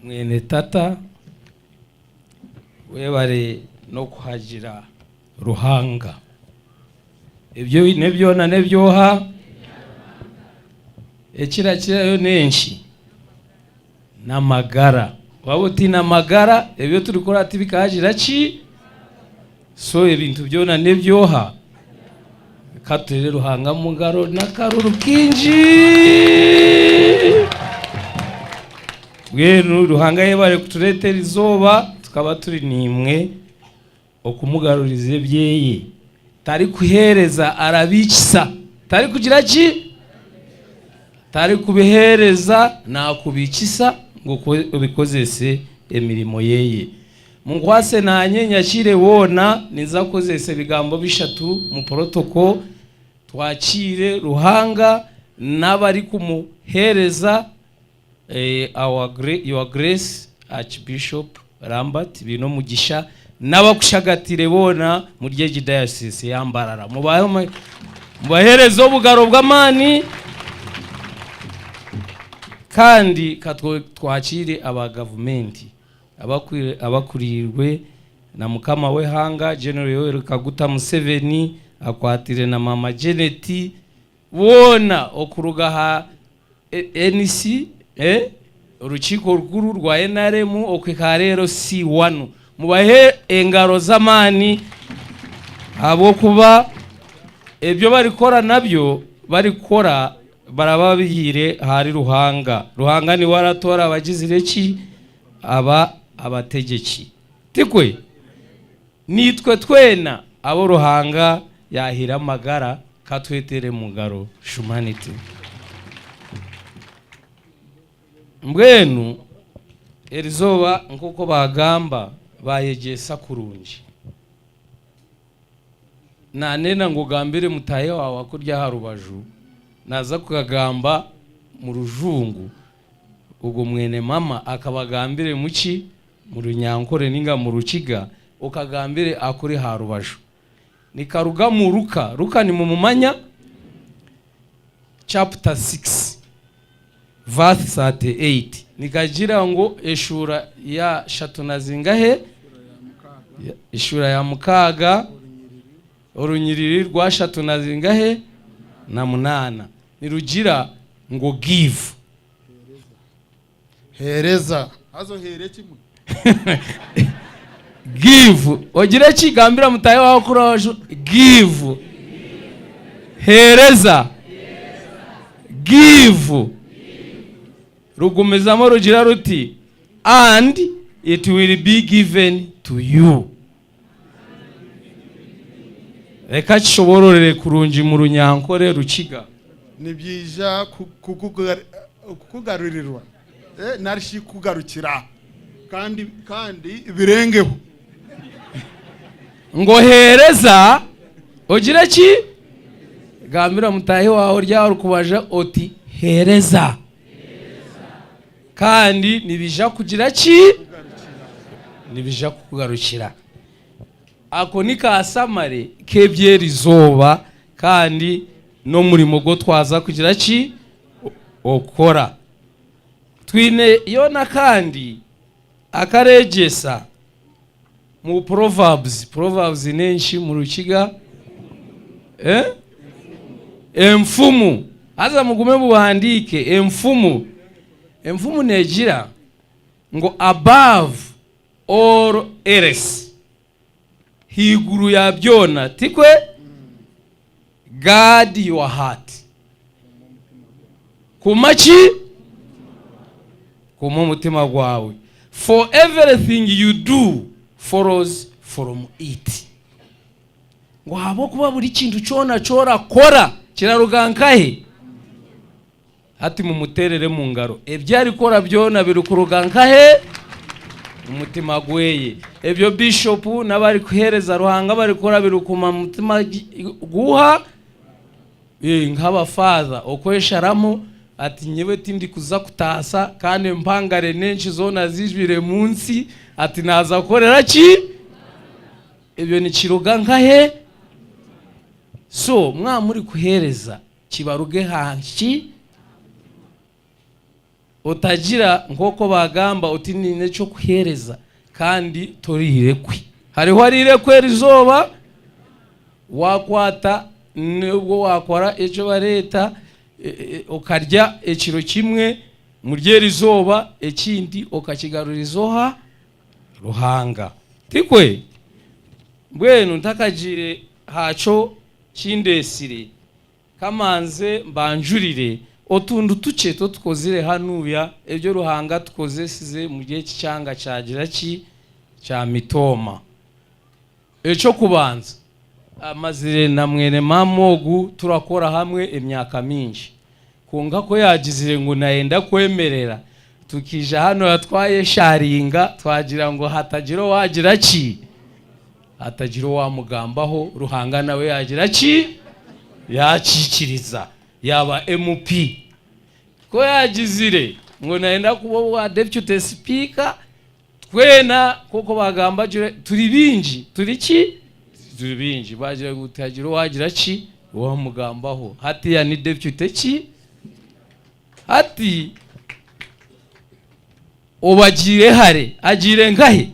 mwene tata webare no kuhagira Ruhanga ibyo nebyo na nebyoha ekira yo nenshi namagara wabuti namagara ebyo turikora ati bikagira ki so ibintu byo na nebyoha katere Ruhanga mugaro nakaruru kinji Gwenu Ruhanga yebare kuturetera izoba tukaba turi nimwe okumugarurize byeye tari kuhereza arabikisa tari kugira ki tari kubihereza na kubikisa ngo ubikozese emirimo yeye mungwase nanye nyakire wona niza kozese bigambo bishatu mu protocol twakire Ruhanga nabari kumuhereza your grace Archbishop Lambert bino mugisha nabakushagatire bona mu ryeji diocese yambarara mubaherezo bugaro bw'amani kandi twakire aba government abakurirwe na mukama we hanga General Yoweri Kaguta Museveni akwatire na mama Janet wona okurugaha NC urukiko rukuru rwa NRM okwikarero C1 mubahe engaro z'amani abo kuba ebyo barikora nabyo barikora barababihire hari Ruhanga ni waratora abagizire ki abategeki tikwe nitwe twena abo Ruhanga yahira magara katwetere mugaro humanity mbwenu erizoba nkuko bagamba bayegesa kurunji nanena ngo gambire mutaye wawe akurya harubaju naza kugagamba mu rujungu ubwo mwene mama akabagambire muki mu runyankore ninga mu rukiga ukagambire akuri harubaju nikaruga mu ruka ni mu mumanya chapter 6 verse 38 nikagira ngo eshura ya shatuna zingahe eshura ya mukaga urunyiriri rwa shatuna zingahe na munana nirugira ngo give hereza hazo hereki mu give ogira kigambira mutaye wawe kurajo give hereza give rugumezamo rugira ruti and it will be given to you reka kishobororere kurunji mu runyankore rukiga nibyija kukugarurirwa narishi kugarukira kandi birengeho ngo hereza ogira ki gambira mutahe waho ryaho rukubaja oti hereza kandi nibija kugira ki nibija kugarukira ako nikasamare kebyeri zoba kandi no murimo go twaza kugira ki okora twine yona kandi akaregesa mu proverbs nenshi mu rukiga emfumu aza mugume buhandike emfumu negira ngo above all else higuru ya byona tikwe guard your heart kumachi kuma mutima gwawe for everything you do follows from it ngo habo kuba buri kintu cyora kora kirarugankahe ati mu muterere mu ngaro ebyari kora byona birukurugankahe umutima gweye ebyo bishop nabari kuhereza Ruhanga bari kora birukuma mutima guha nkaba father okwesharamo ati nyewe tindi kuza kutasa kandi mpangare nenshi zona zijwire munsi ati naza korera ki ebyo ni kirugankahe so mwa muri kuhereza kibaruge hanki utagira nkoko bagamba uti nine cyo kuhereza kandi torirekwe hariho arirekwe rizoba wakwata nubwo wakora ejo bareta ukarya ekiro kimwe muryeri zoba ekindi okakigarurizoha ruhanga tikwe mbwenu ntakagire haco kindesire kamanze mbanjurire otundu tuce to tukozire hanuya ebyo ruhanga tukoze size mu gihe cyanga cyagira ki cya mitoma eco kubanza amazire na mwene mamogu turakora hamwe imyaka minji kunga ko yagizire ngo naenda kwemerera tukija hano yatwaye sharinga twagira ngo hatagira wagira ki hatagira wamugambaho ruhanga nawe yagira ki yakikiriza yaba MP ko yagizire ngo naenda kuba wa deputy speaker twena koko bagamba turi binji turi ki turi binji bagira gutagira wagira ki wamugambaho hati ya ni deputy ki hati obagire hare agire ngahe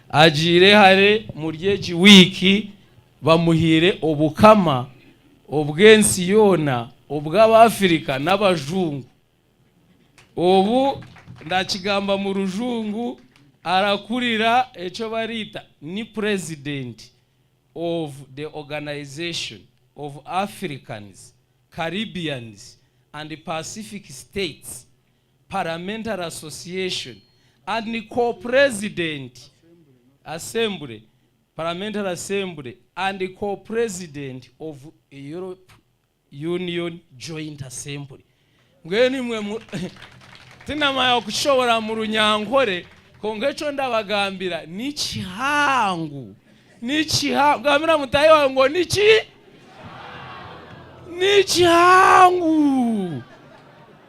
agire hare muryeji wiki bamuhire obukama obwensi yona obw'Abafrika n'abajungu obu ndakigamba mu rujungu arakurira eco barita ni president of the Organization of Africans, Caribbeans and Pacific States Parliamentary Association and the co-president Assembly, Parliamentary Assembly and the co-president of Europe Union Joint Assembly. Ngeni mwe tinamaye kushobora mu runyankore kongeco ndabagambira n'ikihangu gambira mutayi wawe ngo n'ikihangu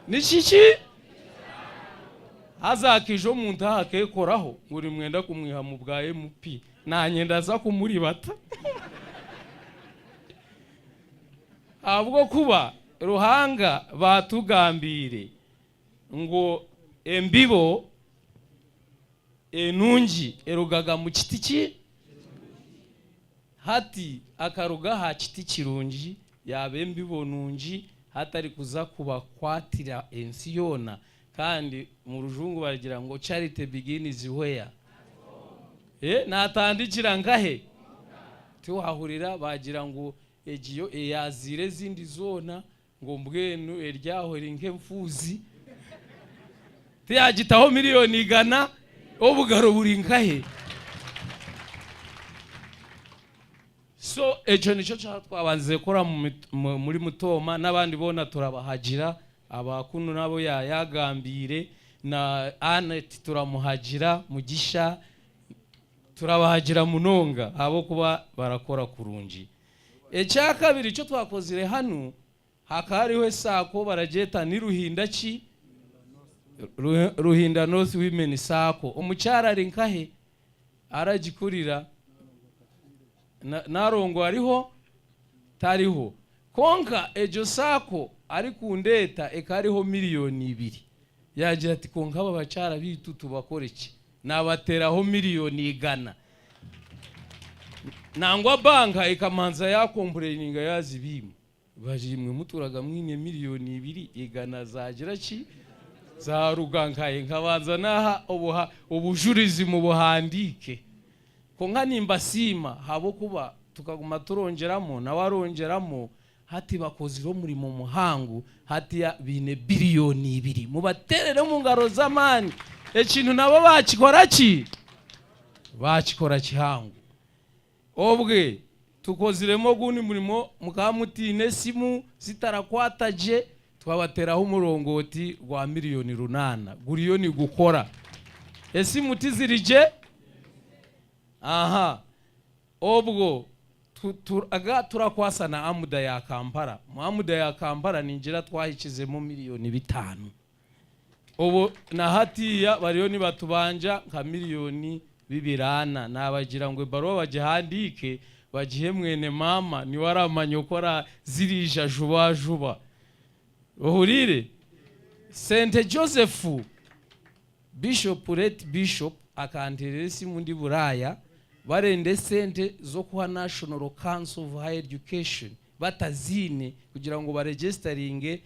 n'iki hazakije umuntu hakekoraho uri mwenda kumwiha mu bwa MP nanyenda za kumuribata abwo kuba ruhanga batugambire ngo embibo enungi erugaga mu kiti ki hati akaruga ha kiti kirungi yabembibo nungi hatari kuza kubakwatira ensi yona kandi mu rujungu baragira ngo charity begins where natandikira ngahe tuhahurira bagira ngo egiyo yazire zindi zona ngo mbwenu eryaho rinke mfuzi tiyagitaho miliyoni igana obugaro buri ngahe so ejo nico twabanze kora muri mutoma n'abandi bona turabahagira abakunu nabo yagambire na Anet turamuhagira mugisha turabahagira munonga abo kuba barakora kurunji ecya kabiri cyo twakozire hano hakariwe sako barageta ni ruhinda ki ruhinda North Women sako umucyara ari nkahe aragikurira narongo ariho tariho konka ejo sako ari kundeta ekariho miliyoni 2 yagira ati konka aba bacyara bitu tubakore iki nabateraho miliyoni 100 nangwa banka ikamanza yakomplaininga yazibimu bajimwe muturaga mwine miliyoni 2 zagira ki za rugankaye nkabanza naha ubujurizi mu buhandike konka nimba sima habo kuba tukaguma turongeramo nawarongeramo hati bakoziro muri mu muhangu hati ya bine biliyoni 2 mubaterere mu ngaro zamani ekintu nabo bakikora kihangu obwe tukoziremo guni murimo mukamutine simu zitarakwataje twabateraho umurongoti rwa miliyoni 8 guriyo ni gukora esimu tizirije aha obwo turakwasana amuda ya Kampala amuda ya Kampala ninjira twahikizemo miliyoni 5 obo na hatiya bariyo ni batubanja nka miliyoni 2 nabagira ngo baro bagihandike bagihe mwene mama ni waramanye ukora zirija juba uhurire St Joseph Bishop Late Bishop akanteresi mundi buraya barende sente zo kuha National Council of Higher Education batazine kugira ngo baregisteringe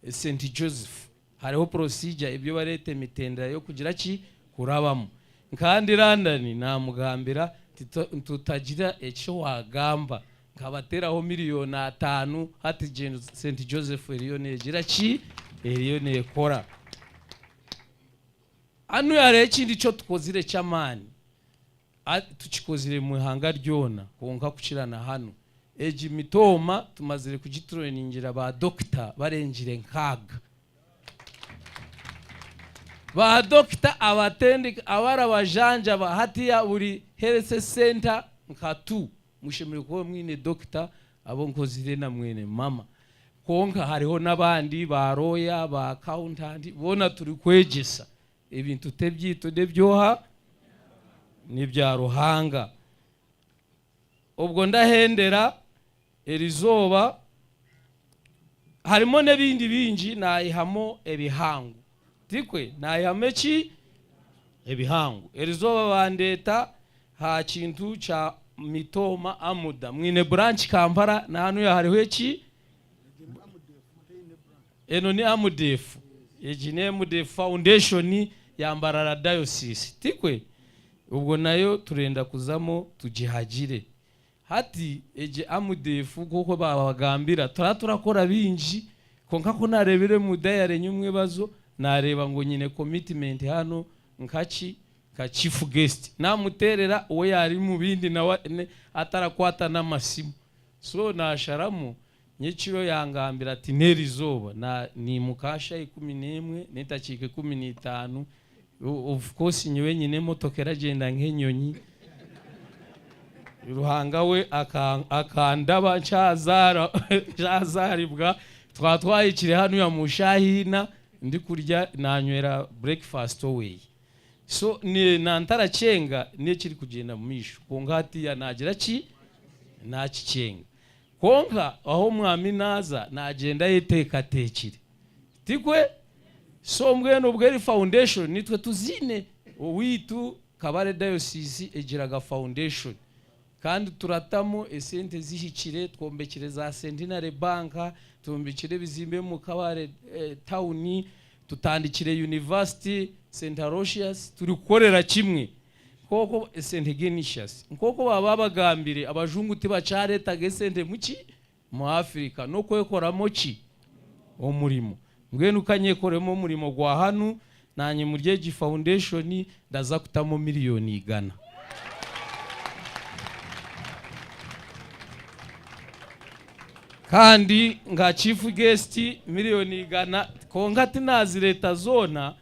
St Joseph. Hariho procedure ibyo barete mitenda yo kugira ki kurabamo. Kandi London namugambira tutagira echo wagamba nkabateraho miliyoni 5 hati St Joseph Elione gira ki Elione kora. Anu yare kindi cyo tukozire cyamani tukikozire mu hanga ryona konka kucirana hano eji mitoma tumazire kugitroningira ba doctor barengire nkaga ba doctor abatendi abara bajanja bahati ya buri health center nkatu mushimire ko mwine doctor abo nkozire na mwene mama konka hariho nabandi ba roya ba accountant bona turi kwegesa ibintu tebyito debyoha nibya ruhanga. Ubwo ndahendera erizoba harimo nebindi binji nayihamo ebihangu tikwe nayihameki ebihangu erizoba bandeta ha kintu cha mitoma amuda mwine branch Kampala na hanu ya hariho eki eno ni amudefu ejine Amudefu Foundation yambarara diocese tikwe. Ubwo nayo turenda kuzamo tujihagire hati eje Amudefu koko babagambira turakora binji konka ko narebere mu dayare nyumwe bazo nareba ngo nyine commitment hano nkachi ka chief guest namuterera uwo yari mu bindi na atarakwata n'amasimu so nasharamu nyekiro yangambira ati nerizoba na ni mukasha 11 nitakike 15 of course nyewe nyine motokera genda nk'enyonyi ruhanga we akandaba cyazaribwa twatwayikire hano ya mushahina ndi kurya nanywera breakfast away so ni nantaracenga ne kiri kugenda mu misho kongati ya nagira ki nakicenga konka aho mwami naza nagenda yiteka tekire tikwe so mbweno bweri foundation nitwe tuzine witu Kabale diocese ejiraga foundation kandi turatamo esente zihikire twombekire za Centenary Bank twombekire bizimbe mu Kabale town tutandikire university St Aloysius turi gukorera kimwe koko St Ignatius nkoko babagambire abajunguti bacareta gesente muki mu Afrika no kwekoramo ki omurimo mbwenu kanyekoremo umurimo gwa hanu nanye muryeji foundation ndaza kutamo miliyoni 100 kandi nga chief guest miliyoni 100 kongati nazi leta zona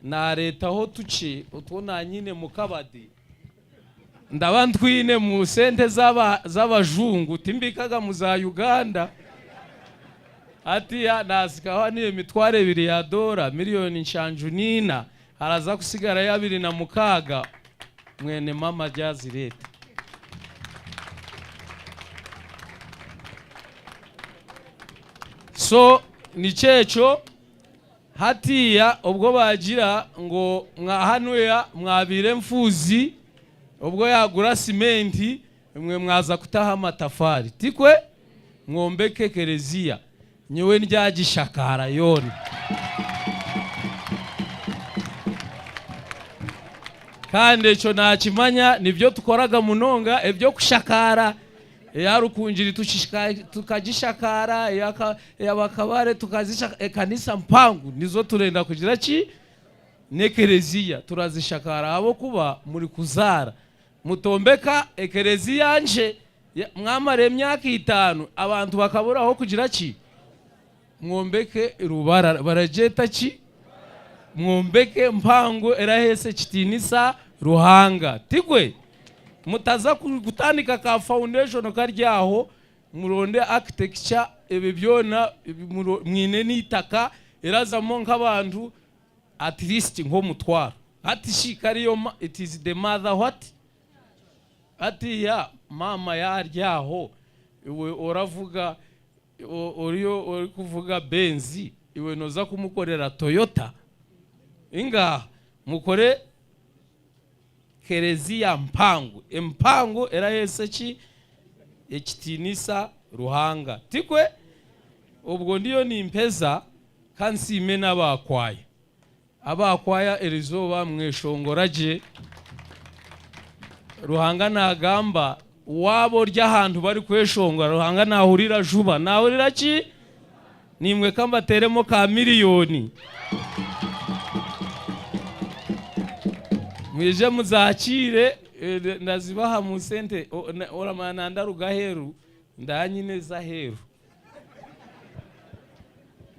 na leta ho tuci utwona nyine mu Kabade ndabantwine mu sente z'abajungu timbikaga mu za Uganda ati ya nasikaho ni emitware 2 ya dola miliyoni 5 haraza kusigara ya 2 mwene mama jazi leta so ni cecho hatiya ubwo bagira ngo mwahanuya mwabire mfuzi ubwo yagura simenti mwe mwaza kutaha amatafari tikwe mwombeke kereziya nyewe ndyagishakara yone kandi eco nakimanya nibyo tukoraga munonga ebyo kushakara yarukunjiri tukagishakara yabakabare tukazishaka kanisa mpangu nizo turenda kugira ki nekereziya turazishakara abo kuba muri kuzara mutombeka ekereziya nje mwamare myaka 5 abantu bakabura aho kugira ki mwombeke rubara barajeta ki mwombeke mpangu erahese kitinisa ruhanga tigwe mutaza gutandika ka foundation karyaho muronde architecture ebe byona mwine nitaka irazamo nk'abantu at least nko mutwara ati shikariyo it is the mother what ati ya mama yaryaho uravuga uri kuvuga benzi iwe noza kumukorera Toyota inga mukore kereziya mpangu era yese ki ekitinisa Ruhanga tikwe ubwo ndiyo ni impeza kansime abakwaya erizoba mweshongoraje Ruhanga nagamba wabo ry'ahantu bari kweshongora Ruhanga nahurira juba nahurira ki nimwe kambateremo ka miliyoni mwije muzakire ndazibaha mu sente oramana ndarugaheru ndanyine zaheru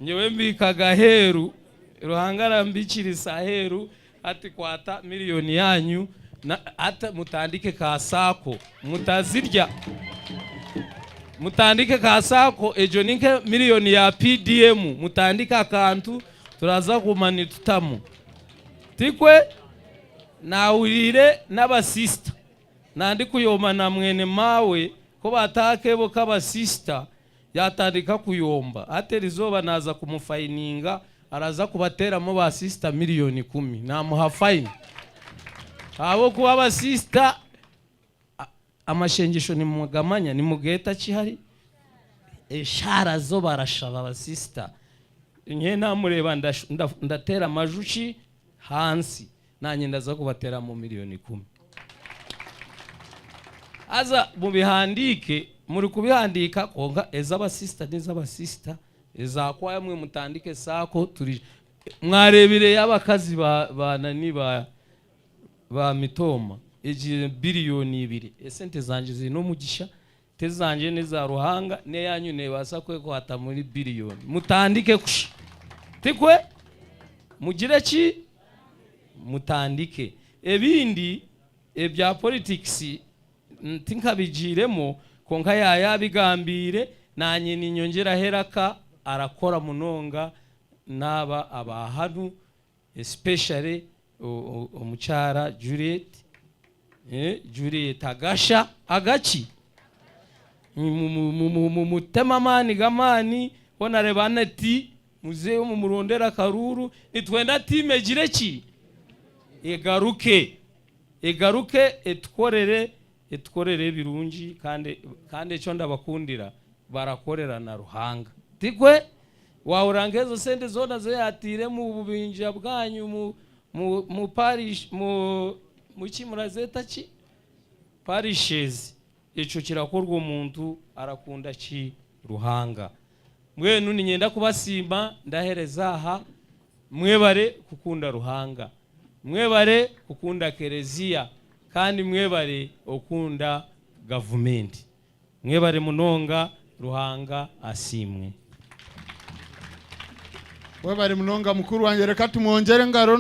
nyewe mbika gaheru Ruhanga rambikirisa heru ati kwata miliyoni yanyu ata mutandike ka sako mutazirya mutandike ka sako ejo ninke miliyoni ya PDM mutandika akantu turaza kumani tutamu tikwe nawurire n'abasista nandi kuyoma na mwene mawe ko batakebo k'abasista yatandika kuyomba aterizoba naza kumufayininga araza kubateramo ba sister miliyoni 10 namuha fine abo kuba ba sister amashengisho ni mugamanya ni mugeta kihari eshara zo barashaba ba sister nke namureba ndatera majushi hansi nanye ndaza kubatera mu miliyoni 10 aza mubihandike muri kubihandika konga ezaba sister n'ezaba sister ezakwaya mwe mutandike sako turi mwarebire y'abakazi banani ba mitoma eji biliyoni 2 esente zanje zino mugisha tezanje neza Ruhanga ne yanyu ne basa kweko hata muri biliyoni mutandike kusha tikwe mugire ki mutandike ebindi ebya politics tinkabijiremo konka yabigambire nanye ninyongera heraka arakora munonga naba abahanu especially omuchara Juliet agasha agachi mutemamani gamani onarebana ti muze mu murondera karuru nitwenda time gireki egaruke etkorere birungi kandi cyo ndabakundira barakorera na Ruhanga tikwe waurangezo sente zona zeyatire mu bubinja bwanyu mu parish mu kimurazeta ki parishes ico kirakorwa umuntu arakunda ki Ruhanga mwenu ninyenda kubasimba ndahereza aha mwebare kukunda Ruhanga mwebare kukunda kereziya kandi mwebare okunda government mwebare munonga Ruhanga asimwe mwebare munonga mukuru wanjye reka tumwongere ngaro